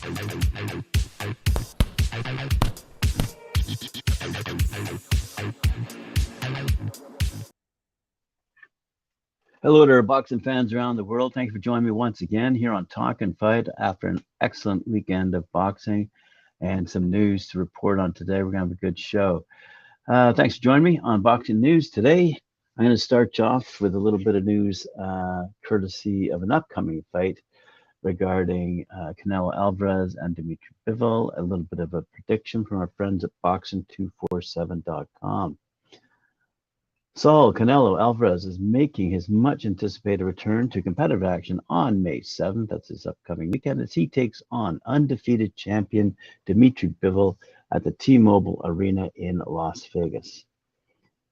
Hello to our boxing fans around the world. Thank you for joining me once again here on Talk and Fight after an excellent weekend of boxing and some news to report on today. We're going to have a good show. Thanks for joining me on Boxing News today. I'm going to start off with a little bit of news courtesy of an upcoming fight regarding Canelo Alvarez and Dmitry Bivol, a little bit of a prediction from our friends at boxing247.com. Saul Canelo Alvarez is making his much anticipated return to competitive action on May 7th. That's this upcoming weekend as he takes on undefeated champion Dmitry Bivol at the T-Mobile Arena in Las Vegas.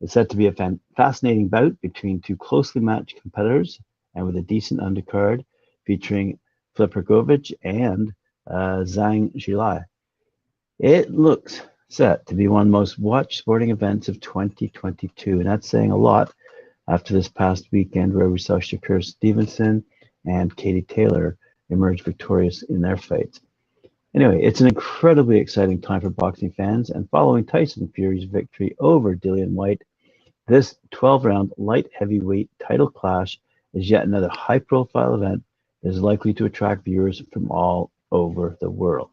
It's set to be a fascinating bout between two closely matched competitors and with a decent undercard featuring Filipovic and Zhang Zhilai. It looks set to be one of the most watched sporting events of 2022, and that's saying a lot after this past weekend where we saw Shakur Stevenson and Katie Taylor emerge victorious in their fights. Anyway, it's an incredibly exciting time for boxing fans, and following Tyson Fury's victory over Dillian Whyte, this 12-round light heavyweight title clash is yet another high-profile event that is likely to attract viewers from all over the world.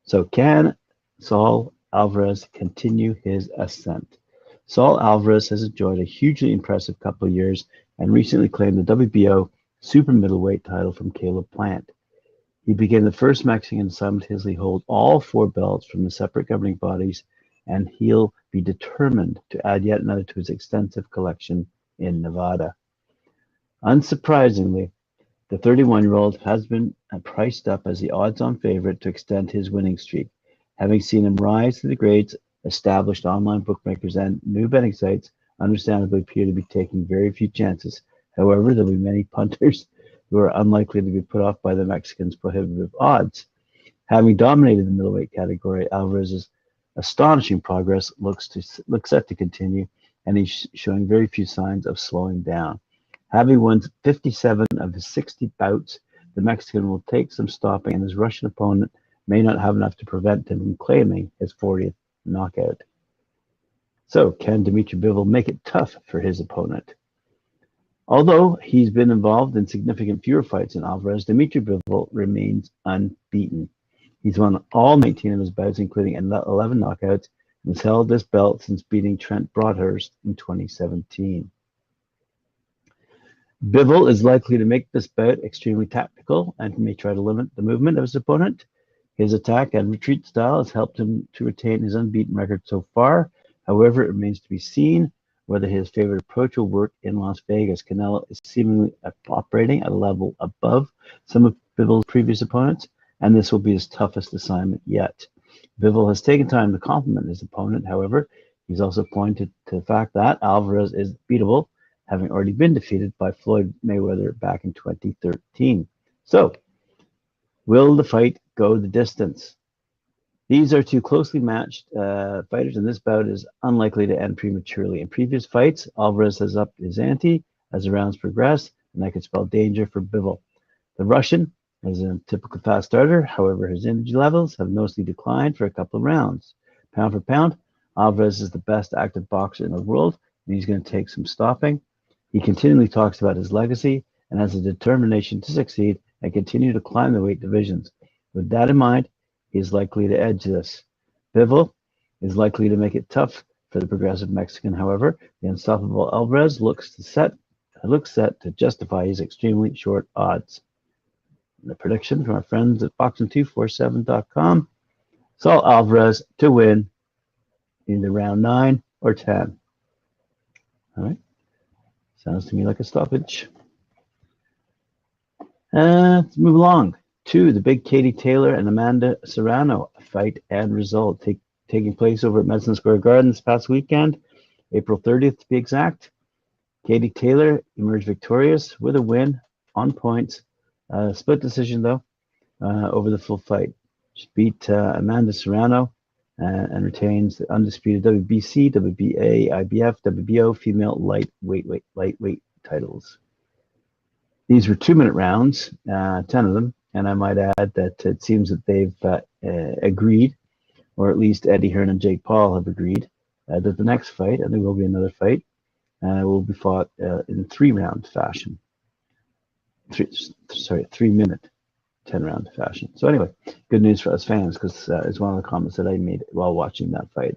So can Saul Alvarez continue his ascent? Saul Alvarez has enjoyed a hugely impressive couple of years and recently claimed the WBO super middleweight title from Caleb Plant. He became the first Mexican to simultaneously hold all four belts from the separate governing bodies, and he'll be determined to add yet another to his extensive collection in Nevada. Unsurprisingly, the 31-year-old has been priced up as the odds-on favorite to extend his winning streak, having seen him rise to the grades. Established online bookmakers and new betting sites understandably appear to be taking very few chances. However, there'll be many punters who are unlikely to be put off by the Mexicans' prohibitive odds. Having dominated the middleweight category, Alvarez's astonishing progress looks set to continue, and he's showing very few signs of slowing down. Having won 57 of his 60 bouts, the Mexican will take some stopping, and his Russian opponent may not have enough to prevent him from claiming his 40th knockout. So, can Dmitry Bivol make it tough for his opponent? Although he's been involved in significant fewer fights than Alvarez, Dmitry Bivol remains unbeaten. He's won all 19 of his bouts, including 11 knockouts, and has held this belt since beating Trent Broadhurst in 2017. Bivol is likely to make this bout extremely tactical and may try to limit the movement of his opponent. His attack and retreat style has helped him to retain his unbeaten record so far. However, it remains to be seen whether his favorite approach will work in Las Vegas. Canelo is seemingly operating at a level above some of Bivol's previous opponents, and this will be his toughest assignment yet. Bivol has taken time to compliment his opponent. However, he's also pointed to the fact that Alvarez is beatable, having already been defeated by Floyd Mayweather back in 2013. So, will the fight go the distance? These are two closely matched fighters, and this bout is unlikely to end prematurely. In previous fights, Alvarez has upped his ante as the rounds progress, and that could spell danger for Bivol. The Russian is a typical fast starter. However, his energy levels have mostly declined for a couple of rounds. Pound for pound, Alvarez is the best active boxer in the world, and he's going to take some stopping. He continually talks about his legacy and has a determination to succeed and continue to climb the weight divisions. With that in mind, he is likely to edge this. Bivol is likely to make it tough for the progressive Mexican. However, the unstoppable Alvarez looks set to justify his extremely short odds. And the prediction from our friends at boxing247.com: Saul Alvarez to win either round 9 or 10. All right. Sounds to me like a stoppage. Let's move along to the big Katie Taylor and Amanda Serrano fight and result taking place over at Madison Square Garden this past weekend, April 30th to be exact. Katie Taylor emerged victorious with a win on points, split decision though, over the full fight. She beat Amanda Serrano and retains the undisputed WBC, WBA, IBF, WBO female lightweight titles. These were 2-minute rounds, 10 of them, And I might add that it seems that they've agreed, or at least Eddie Hearn and Jake Paul have agreed, that the next fight, and there will be another fight, will be fought in 3-round fashion. 3-minute, 10-round fashion. So anyway, good news for us fans, because it's one of the comments that I made while watching that fight.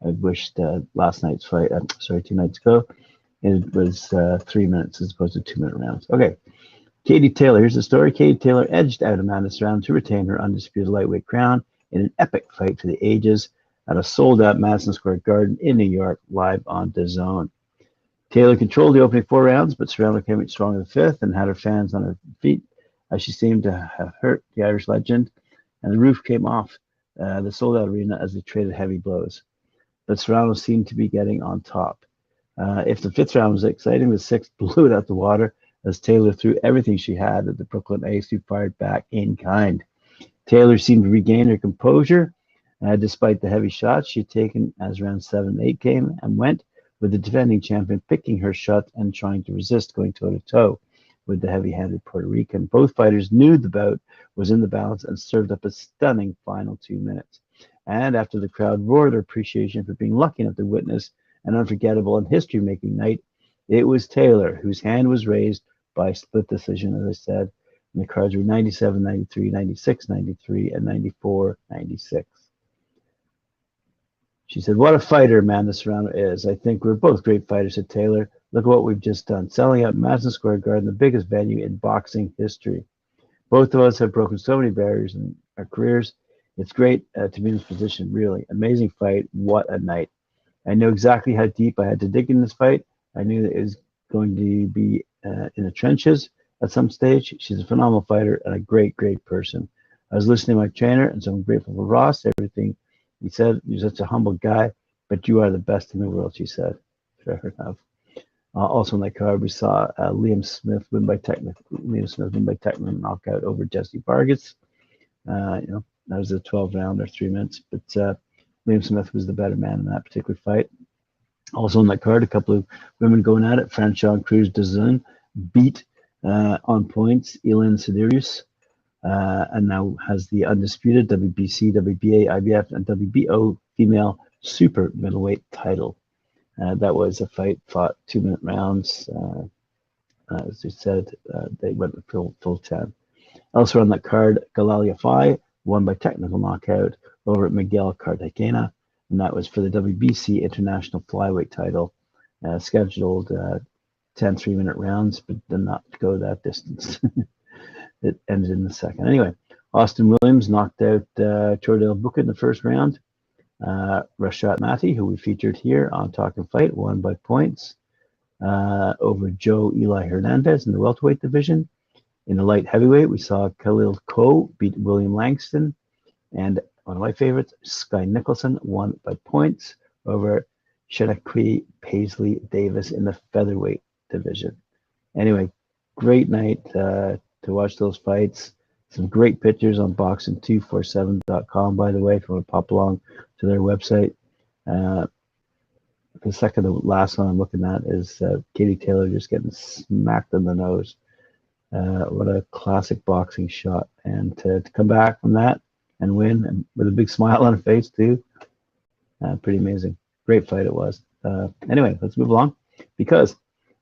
I wished last night's fight, 2 nights ago, it was 3 minutes as opposed to 2-minute rounds. Okay, Katie Taylor, here's the story. Katie Taylor edged out Amanda Serrano to retain her undisputed lightweight crown in an epic fight for the ages at a sold-out Madison Square Garden in New York, live on DAZN. Taylor controlled the opening 4 rounds, but Serrano came out strong in the 5th and had her fans on her feet as she seemed to have hurt the Irish legend, and the roof came off the sold-out arena as they traded heavy blows. But Serrano seemed to be getting on top. If the 5th round was exciting, the 6th blew it out the water as Taylor threw everything she had at the Brooklyn Ace, who fired back in kind. Taylor seemed to regain her composure despite the heavy shots she had taken as rounds 7 and 8 came and went, with the defending champion picking her shots and trying to resist going toe-to-toe with the heavy-handed Puerto Rican. Both fighters knew the bout was in the balance and served up a stunning final 2 minutes. And after the crowd roared their appreciation for being lucky enough to witness an unforgettable and history-making night, it was Taylor whose hand was raised by split decision, as I said. And the cards were 97-93, 96-93, and 94-96. She said, "What a fighter Amanda Serrano is. I think we're both great fighters," said Taylor. "Look at what we've just done, selling out Madison Square Garden, the biggest venue in boxing history. Both of us have broken so many barriers in our careers. It's great to be in this position, really. Amazing fight. What a night. I know exactly how deep I had to dig in this fight. I knew that it was going to be in the trenches at some stage. She's a phenomenal fighter and a great, great person. I was listening to my trainer, and so I'm grateful for Ross, everything he said. You're such a humble guy, but you are the best in the world," she said. Fair enough. Also on that card, we saw Liam Smith win by technical knockout over Jesse Vargas. That was a 12-round or 3 minutes, but Liam Smith was the better man in that particular fight. Also on that card, a couple of women going at it. Franchon Cruz-Dezun beat on points Elin Sidirius, and now has the undisputed WBC, WBA, IBF, and WBO female super middleweight title. That was a fight fought 2-minute rounds. As we said, they went full 10. Also on that card, Galal Yafai won by technical knockout over Miguel Cartagena, and that was for the WBC International Flyweight title. Scheduled 10 3-minute rounds, but did not go that distance. It ended in the 2nd. Anyway, Austin Williams knocked out Chordell Booker in the 1st round. Rashad Mati, who we featured here on Talkin' Fight, won by points over Joe Eli Hernandez in the welterweight division. In the light heavyweight, we saw Khalil Coe beat William Langston, and one of my favorites, Sky Nicholson, won by points over Shenakwi Paisley Davis in the featherweight division. Anyway, great night to watch those fights. Some great pictures on boxing247.com, by the way, if you want to pop along to their website. The second to last one I'm looking at is Katie Taylor just getting smacked in the nose. What a classic boxing shot. And to come back from that and win, and with a big smile on her face too, pretty amazing. Great fight it was. Anyway, let's move along, because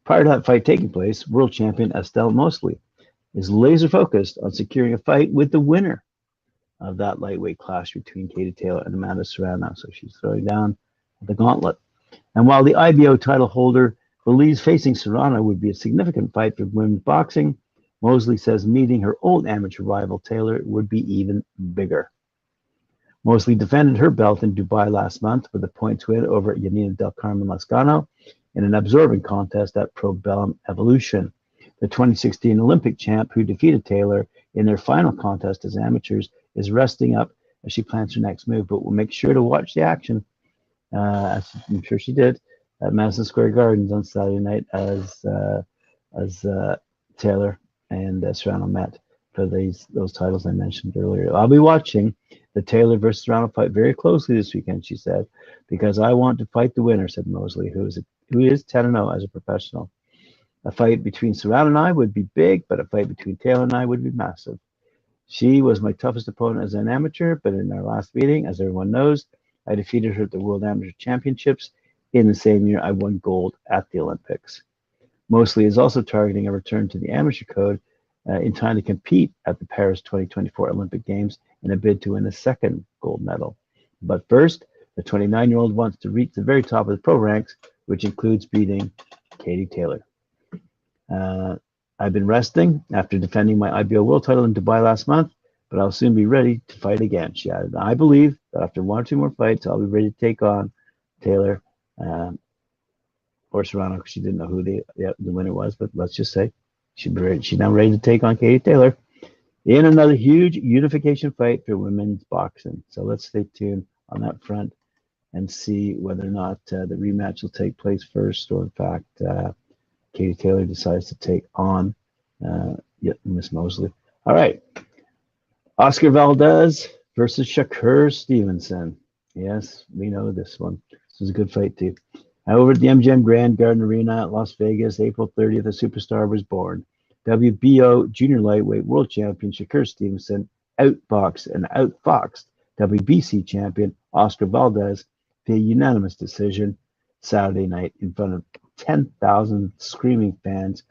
prior to that fight taking place, world champion Estella Mosley is laser focused on securing a fight with the winner of that lightweight clash between Katie Taylor and Amanda Serrano. So she's throwing down the gauntlet. And while the IBO title holder believes facing Serrano would be a significant fight for women's boxing, Mosley says meeting her old amateur rival Taylor would be even bigger. Mosley defended her belt in Dubai last month with a points win over Yanina Del Carmen Lascano in an absorbing contest at Pro Bellum Evolution. The 2016 Olympic champ, who defeated Taylor in their final contest as amateurs, is resting up as she plans her next move, but will make sure to watch the action, as I'm sure she did, at Madison Square Gardens on Saturday night as Taylor and Serrano met for those titles I mentioned earlier. I'll be watching the Taylor versus Serrano fight very closely this weekend, she said, because I want to fight the winner, said Mosley, who is 10-0 as a professional. A fight between Serrano and I would be big, but a fight between Taylor and I would be massive. She was my toughest opponent as an amateur, but in our last meeting, as everyone knows, I defeated her at the World Amateur Championships. In the same year, I won gold at the Olympics. Mosley is also targeting a return to the amateur code in time to compete at the Paris 2024 Olympic Games in a bid to win a second gold medal. But first, the 29-year-old wants to reach the very top of the pro ranks, which includes beating Katie Taylor. I've been resting after defending my IBO world title in Dubai last month, but I'll soon be ready to fight again, she added. I believe that after 1 or 2 more fights, I'll be ready to take on Taylor or Serrano, because she didn't know who the winner was, but let's just say she's now ready to take on Katie Taylor in another huge unification fight for women's boxing. So let's stay tuned on that front and see whether or not the rematch will take place first, or in fact, Katie Taylor decides to take on Miss Mosley. All right. Oscar Valdez versus Shakur Stevenson. Yes, we know this one. This was a good fight, too. Over at the MGM Grand Garden Arena at Las Vegas, April 30th, a superstar was born. WBO Junior Lightweight World Champion Shakur Stevenson outboxed and outfoxed WBC champion Oscar Valdez via unanimous decision Saturday night in front of 10,000 screaming fans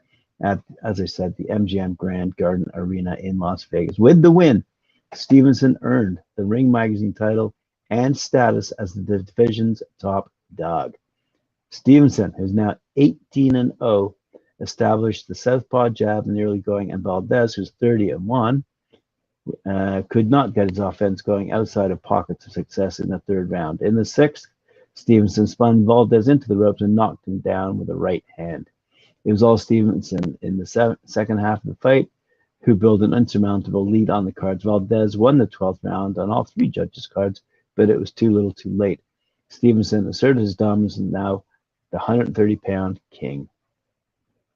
at, as I said, the MGM Grand Garden Arena in Las Vegas. With the win, Stevenson earned the Ring Magazine title and status as the division's top dog. Stevenson, who's now 18-0, established the southpaw jab in the early going, and Valdez, who's 30-1, could not get his offense going outside of pockets of success in the third round. In the sixth, Stevenson spun Valdez into the ropes and knocked him down with a right hand. It was all Stevenson in the second half of the fight who built an insurmountable lead on the cards. Valdez won the 12th round on all 3 judges' cards, but it was too little too late. Stevenson asserted his dominance and now the 130-pound king.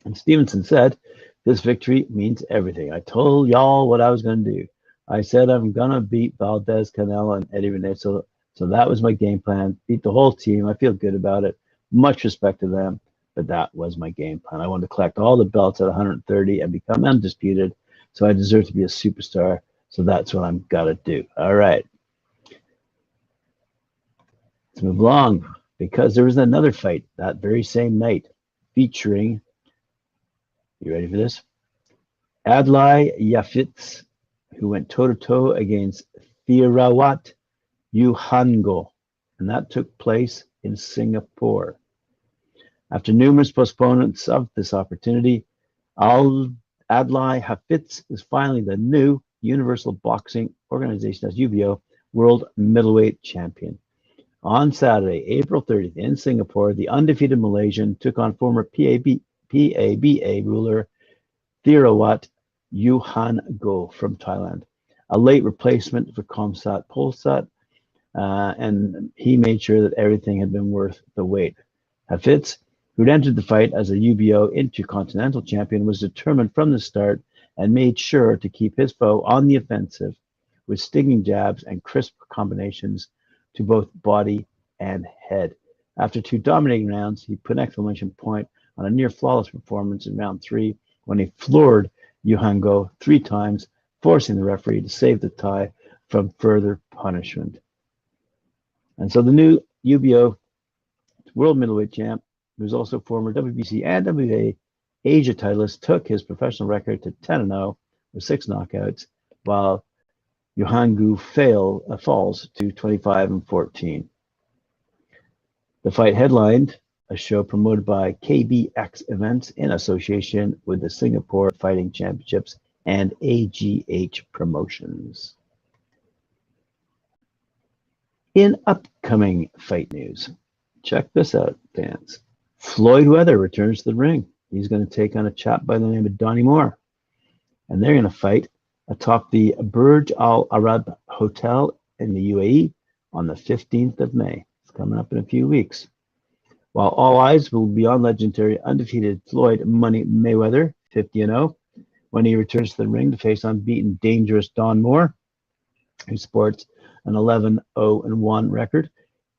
And Stevenson said, "This victory means everything. I told y'all what I was going to do. I said I'm going to beat Valdez, Canelo, and Eddie Renee. So that was my game plan. Beat the whole team. I feel good about it. Much respect to them, but that was my game plan. I wanted to collect all the belts at 130 and become undisputed. So I deserve to be a superstar. So that's what I'm got to do." All right. Let's move along, because there was another fight that very same night featuring, you ready for this? Aladin Yaphitz, who went toe-to-toe against Thirawat Yuhango, and that took place in Singapore. After numerous postponements of this opportunity, Aladin Yaphitz is finally the new Universal Boxing Organization, as UBO, World Middleweight Champion. On Saturday, April 30th, in Singapore, the undefeated Malaysian took on former PABA ruler Thirawat Yuhango from Thailand, a late replacement for Komsat Polsat, and he made sure that everything had been worth the wait. Yaphitz, who'd entered the fight as a UBO Intercontinental Champion, was determined from the start and made sure to keep his foe on the offensive with stinging jabs and crisp combinations to both body and head. After 2 dominating rounds, he put an exclamation point on a near flawless performance in round 3 when he floored Yuhango 3 times, forcing the referee to save the tie from further punishment. And so the new UBO World Middleweight Champ, who was also former WBC and WA Asia titleist, took his professional record to 10-0 with 6 knockouts, while Yuhango falls to 25-14. The fight headlined a show promoted by KBX Events in association with the Singapore Fighting Championships and AGH Promotions. In upcoming fight news, check this out, fans. Floyd Mayweather returns to the ring. He's going to take on a chap by the name of Donnie Moore, and they're going to fight atop the Burj Al Arab Hotel in the UAE on the 15th of May. It's coming up in a few weeks. While all eyes will be on legendary undefeated Floyd Money Mayweather, 50-0, when he returns to the ring to face unbeaten dangerous Don Moore, who sports an 11-0-1 record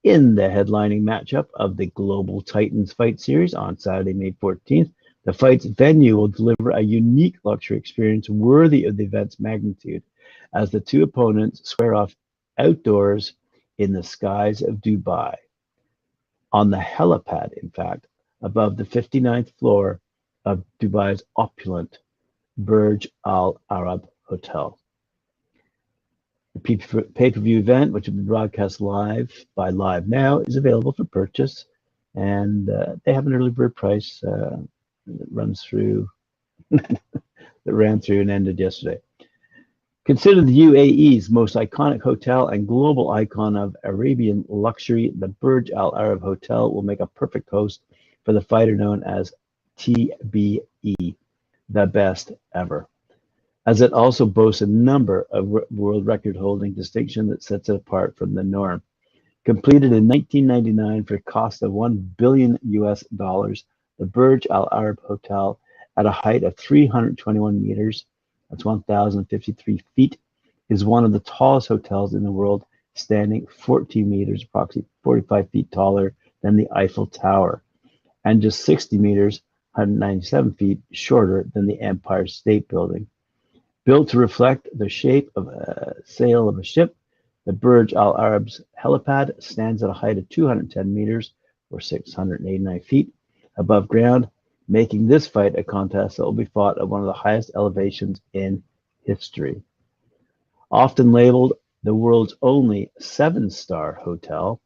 in the headlining matchup of the Global Titans Fight Series on Saturday, May 14th. The fight's venue will deliver a unique luxury experience worthy of the event's magnitude. as the two opponents square off outdoors in the skies of Dubai. On the helipad, in fact, above the 59th floor of Dubai's opulent Burj Al Arab Hotel. The pay-per-view event, which will be broadcast live by Live Now, is available for purchase, and they have an early bird price that runs through that ran through and ended yesterday. Considered the UAE's most iconic hotel and global icon of Arabian luxury, the Burj Al Arab Hotel will make a perfect host for the fighter known as TBE, the best ever, as it also boasts a number of world record-holding distinction that sets it apart from the norm. Completed in 1999 for a cost of $1 billion US, the Burj Al Arab Hotel, at a height of 321 meters, that's 1,053 feet, is one of the tallest hotels in the world, standing 14 meters, approximately 45 feet taller than the Eiffel Tower, and just 60 meters, 197 feet shorter than the Empire State Building. Built to reflect the shape of a sail of a ship, the Burj Al Arab's helipad stands at a height of 210 meters, or 689 feet, above ground, making this fight a contest that will be fought at one of the highest elevations in history. Often labeled the world's only 7-star hotel,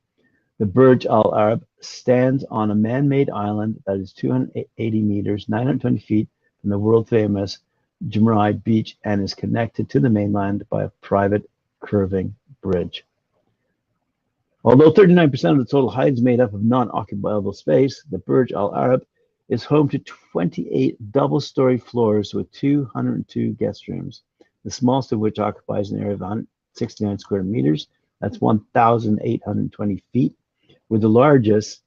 the Burj Al Arab stands on a man-made island that is 280 meters, 920 feet from the world-famous Jumeirah Beach, and is connected to the mainland by a private curving bridge. Although 39% of the total height is made up of non-occupiable space, the Burj Al Arab is home to 28 double-story floors with 202 guest rooms, the smallest of which occupies an area of 169 square meters, that's 1,820 feet, with the largest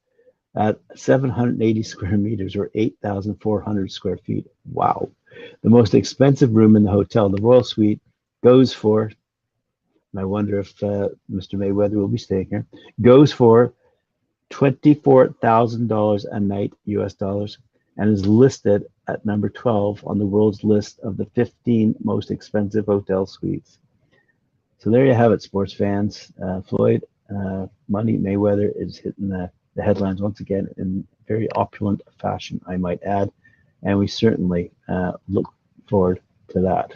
at 780 square meters, or 8,400 square feet. Wow. The most expensive room in the hotel, the Royal Suite, goes for, and I wonder if Mr. Mayweather will be staying here, goes for $24,000 a night US dollars, and is listed at number 12 on the world's list of the 15 most expensive hotel suites. So there you have it, sports fans. Floyd Money Mayweather is hitting the headlines once again in very opulent fashion, I might add, and we certainly look forward to that.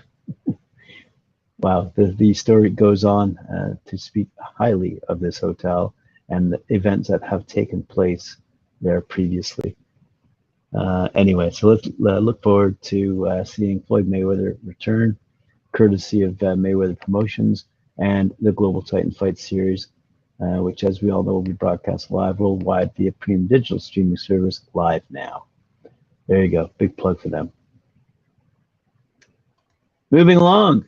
Wow, the story goes on to speak highly of this hotel and the events that have taken place there previously. Anyway, so let's look forward to seeing Floyd Mayweather return, courtesy of Mayweather Promotions and the Global Titan Fight Series, which, as we all know, will be broadcast live worldwide via premium digital streaming service Live Now. There you go, big plug for them. Moving along,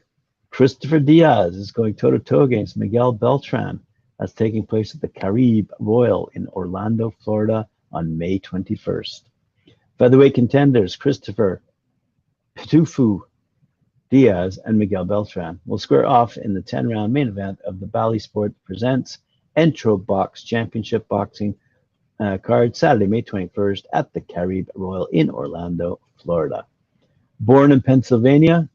Christopher Diaz is going toe-to-toe against Miguel Beltran. That's taking place at the Caribe Royal in Orlando, Florida on May 21st. Featherweight contenders Christopher Pitufo Diaz and Miguel Beltran will square off in the 10-round main event of the Bally Sport Presents Entrobox Championship boxing card Saturday, May 21st at the Caribe Royal in Orlando, Florida. Born in Pennsylvania,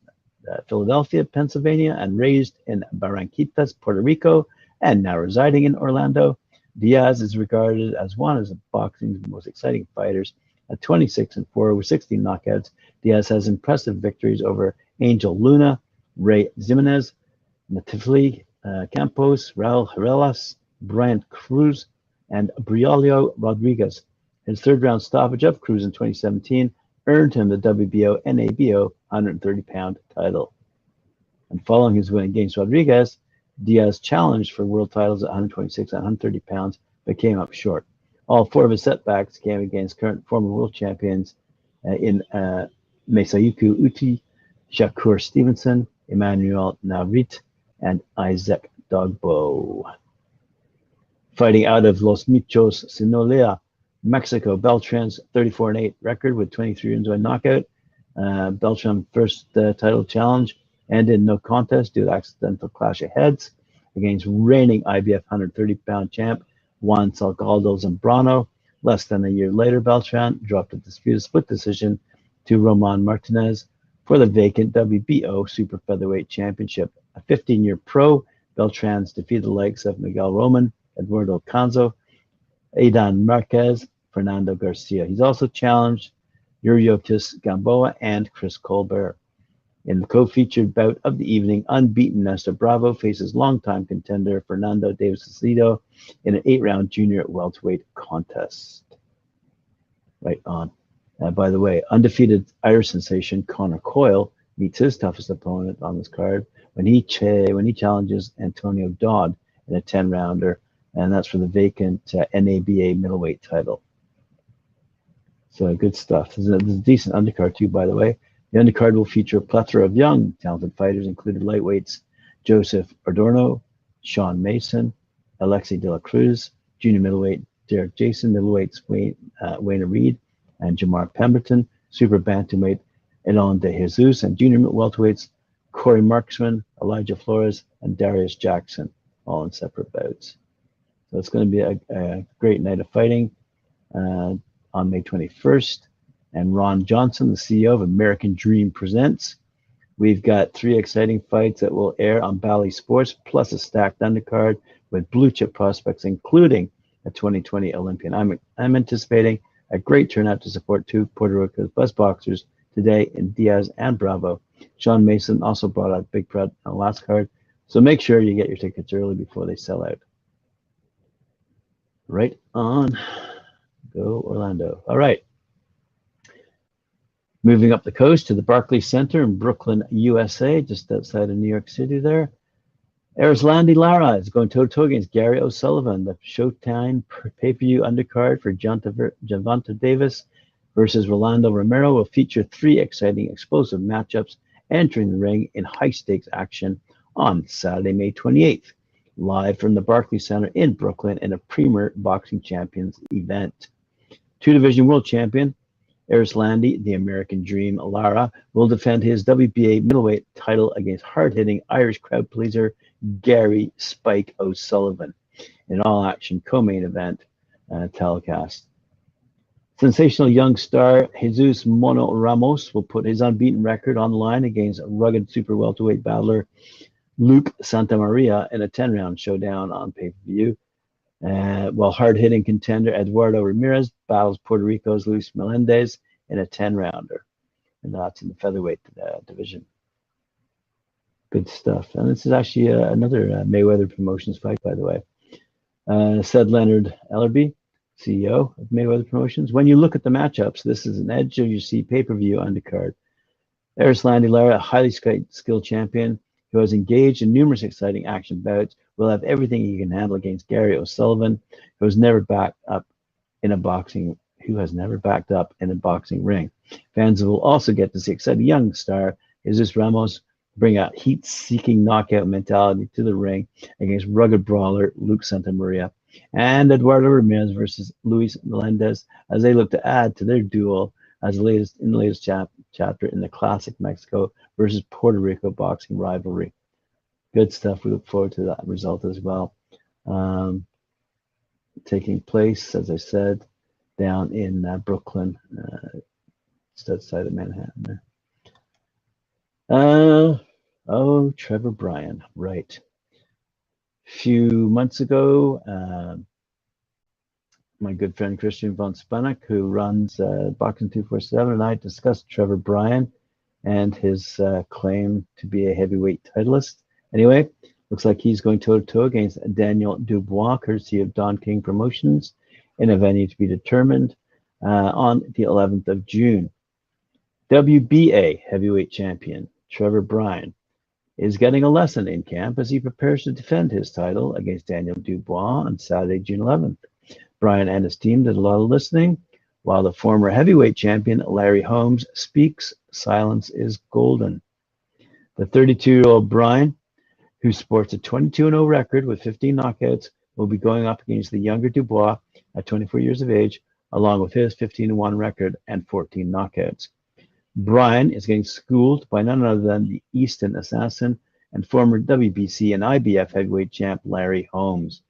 Philadelphia, Pennsylvania, and raised in Barranquitas, Puerto Rico, and now residing in Orlando, Diaz is regarded as one of boxing's most exciting fighters. At 26-4 with 16 knockouts, Diaz has impressive victories over Angel Luna, Ray Jimenez, Natifli Campos, Raul Herelas, Bryant Cruz, and Briolio Rodriguez. His third-round stoppage of Cruz in 2017 earned him the WBO NABO 130-pound title. And following his win against Rodriguez, Diaz challenged for world titles at 126 and 130 pounds, but came up short. All four of his setbacks came against current former world champions in Masayuki Uti, Shakur Stevenson, Emmanuel Navrit, and Isaac Dogbo. Fighting out of Los Michos, Sinaloa, Mexico, Beltran's 34-8 record with 23 wins by knockout. Beltran's first title challenge ended in no contest due to accidental clash of heads against reigning IBF 130-pound champ Juan Salgado Zambrano. Less than a year later, Beltran dropped a disputed split decision to Roman Martinez for the vacant WBO Super Featherweight Championship A 15-year pro, Beltran's defeated the likes of Miguel Roman, Eduardo Canzo, Aidan Marquez, Fernando Garcia. He's also challenged Yuriotis Gamboa and Chris Colbert. In the co-featured bout of the evening, unbeaten Nestor Bravo faces longtime contender Fernando Davis in an 8-round junior welterweight contest. Right on. By the way, undefeated Irish sensation Connor Coyle meets his toughest opponent on this card when he challenges Antonio Dodd in a 10-rounder, and that's for the vacant NABA middleweight title. So good stuff. There's a decent undercard too, by the way. The undercard will feature a plethora of young, talented fighters, including lightweights Joseph Adorno, Sean Mason, Alexi De La Cruz, junior middleweight Derek Jason, middleweights Wayne Reed and Jamar Pemberton, super bantamweight Elon De Jesus, and junior welterweights Corey Marksman, Elijah Flores, and Darius Jackson, all in separate bouts. So it's going to be a great night of fighting on May 21st. And Ron Johnson, the CEO of American Dream Presents. We've got 3 exciting fights that will air on Bally Sports, plus a stacked undercard with blue chip prospects, including a 2020 Olympian. I'm anticipating a great turnout to support 2 Puerto Rico's best boxers today in Diaz and Bravo. Sean Mason also brought out a big crowd on the last card, so make sure you get your tickets early before they sell out. Right on. Go Orlando. All right. Moving up the coast to the Barclays Center in Brooklyn, USA, just outside of New York City there. Erislandy Lara is going toe-to-toe against Gary O'Sullivan. The Showtime pay-per-view undercard for Gervonta Davis versus Rolando Romero will feature 3 exciting, explosive matchups entering the ring in high-stakes action on Saturday, May 28th, live from the Barclays Center in Brooklyn in a Premier Boxing Champions event. 2-division world champion Erislandy, the American Dream Lara, will defend his WBA middleweight title against hard-hitting Irish crowd pleaser Gary Spike O'Sullivan in all-action co-main event telecast. Sensational young star Jesus Mono Ramos will put his unbeaten record on the line against rugged super welterweight battler Luke Santamaria in a 10-round showdown on pay-per-view. While hard-hitting contender Eduardo Ramirez battles Puerto Rico's Luis Melendez in a 10-rounder. And that's in the featherweight division. Good stuff. And this is actually another Mayweather Promotions fight, by the way. Said Leonard Ellerby, CEO of Mayweather Promotions. When you look at the matchups, this is an edge of your seat pay-per-view undercard. Erislandy Lara, a highly skilled champion who has engaged in numerous exciting action bouts, will have everything he can handle against Gary O'Sullivan, who has never backed up in a boxing ring. Fans will also get to see exciting young star Jesus Ramos bring out heat-seeking knockout mentality to the ring against rugged brawler Luke Santamaria and Eduardo Ramirez versus Luis Melendez as they look to add to their duel as the latest chapter in the classic Mexico versus Puerto Rico boxing rivalry. Good stuff. We look forward to that result as well. Taking place, as I said, down in Brooklyn, just outside of Manhattan there. Trevor Bryan, right. A few months ago, my good friend Christian von Spanek, who runs Boxing 247, and I discussed Trevor Bryan and his claim to be a heavyweight titleist. Anyway, looks like he's going toe-to-toe against Daniel Dubois, courtesy of Don King Promotions, in a venue to be determined on the 11th of June. WBA heavyweight champion Trevor Bryan is getting a lesson in camp as he prepares to defend his title against Daniel Dubois on Saturday, June 11th. Bryan and his team did a lot of listening, while the former heavyweight champion Larry Holmes speaks. Silence is golden. The 32-year-old Bryan, who sports a 22-0 record with 15 knockouts, will be going up against the younger Dubois at 24 years of age, along with his 15-1 record and 14 knockouts. Bryan is getting schooled by none other than the Easton assassin and former WBC and IBF heavyweight champ Larry Holmes.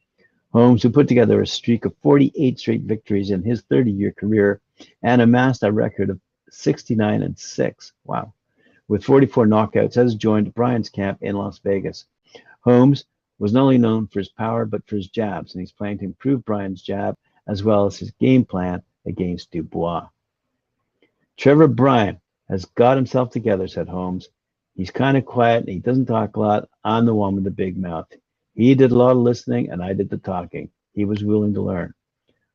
Holmes, who put together a streak of 48 straight victories in his 30-year career and amassed a record of 69-6. Wow. with 44 knockouts, has joined Bryan's camp in Las Vegas. Holmes was not only known for his power, but for his jabs, and he's planning to improve Bryan's jab as well as his game plan against Dubois. Trevor Bryan has got himself together, said Holmes. He's kind of quiet and he doesn't talk a lot. I'm the one with the big mouth. He did a lot of listening and I did the talking. He was willing to learn.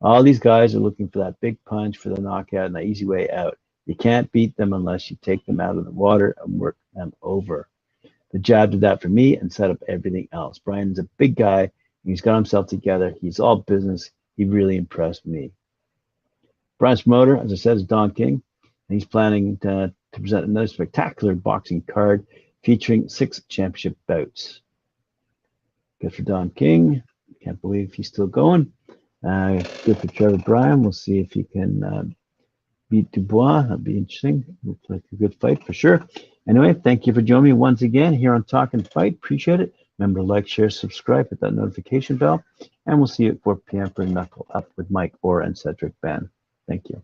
All these guys are looking for that big punch for the knockout and the easy way out. You can't beat them unless you take them out of the water and work them over. The jab did that for me and set up everything else. Bryan's a big guy and he's got himself together. He's all business. He really impressed me. Bryan's promoter, as I said, is Don King. And he's planning to present another spectacular boxing card featuring 6 championship bouts. Good for Don King. Can't believe he's still going. Good for Trevor Bryan. We'll see if he can beat Dubois. That'll be interesting. Looks like a good fight for sure. Anyway, thank you for joining me once again here on Talkin' Fight. Appreciate it. Remember to like, share, subscribe, hit that notification bell, and we'll see you at 4 p.m. for Knuckle Up with Mike Orr and Cedric Ben. Thank you.